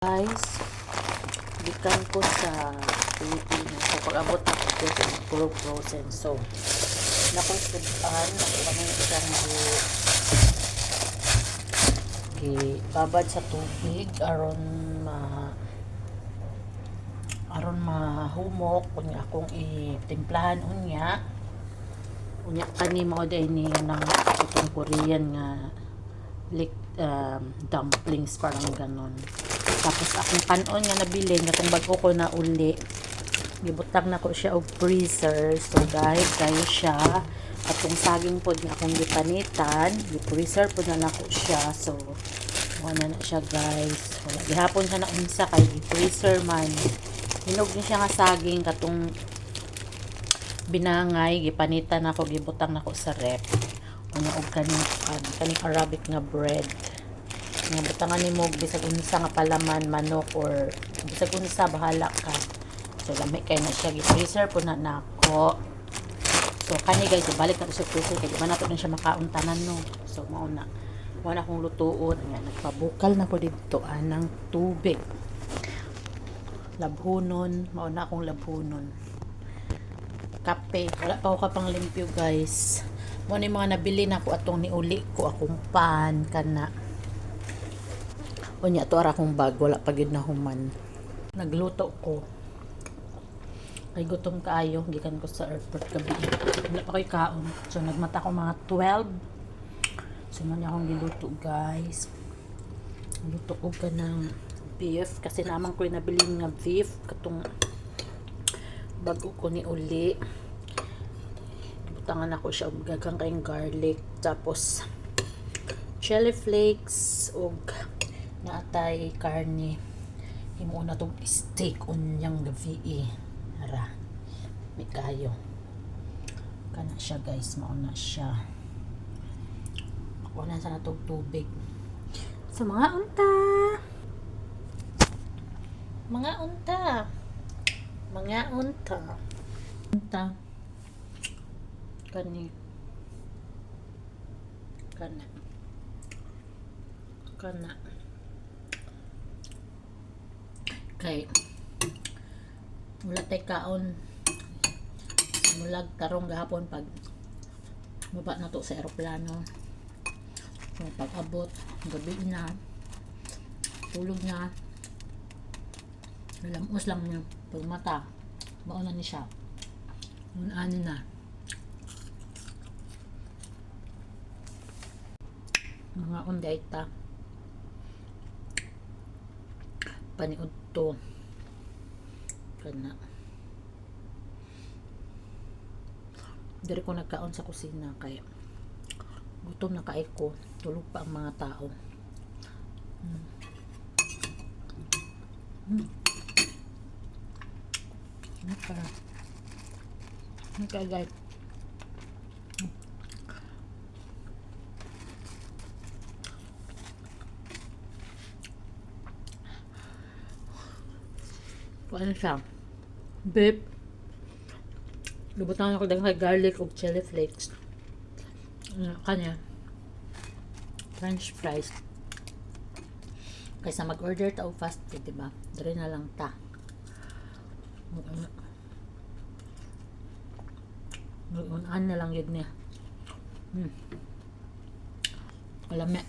Guys, gikan ko sa Pilipinas. So, pag-abot ako dito, puro frozen. So, nakonsudan, ako kami isang babad sa tubig aron mahumok kunya akong itimplahan unya kani mao day ni nang itong Korean nga dumplings parang ganon. Tapos akong kanon nga nabili katong bago ko na uli, gibutang na ko siya og freezer. So dahil kayo siya atong saging pod nga akong gipanitan, gi-freezer pod na nako siya. So wala na siya guys, wala gihapon siya na unsa kay gi-freezer man. Hinog ni siya nga saging katong binangay, gipanitan ako, gibutang nako sa rep. Unya og kaning Arabic nga bread nga butangan nimo bisag unsa nga palaman, manok or bisag unsa bahala ka. So lami kay na siya, gi-freezer po na nako. So kani guys, balik na sa freezer kay di man nato na siya makauntanan no. So mao na akong lutuon nga nagpabukal na ko didto anang tubig. Labhonon, mao na akong labhonon. Kape, wala pa ako kapang limpyo guys. Mo ni mga nabili na ko atong niuli ko akong pan kana. Unya to ara akong bag, wala pa gyud na human. Nagluto ko. Ay gutom kaayo, gikan ko sa airport gabi. Wala pa koy kaon. So nagmata ko mga 12. So man akong giluto guys. Luto ko kanang beef kasi naman ko nabili nga beef katong bago ko ni uli. Butangan ako siya og gagang kayong garlic, tapos chili flakes og naatay karne. Himo na tong steak unyang gabi ara may kayo kana siya guys, mao na siya. Ako na sa natog tubig. So mga unta kani kana kay wala tay kaon mulag tarong gahapon pag baba na to sa eroplano. So pag abot gabi na tulog na, nalamos lang niya pag mata mauna ni siya ano na mga unday ta paniud to kana diri ko nagkaon sa kusina kaya gutom na kaay ko, tulog pa ang mga tao. Okay guys, ano siya, beef, lubutan ako dahil garlic o chili flakes. Kanya french fries kaysa mag-order ta o fast food, diba? Dari na lang ta mag-unan na lang yun niya. Alam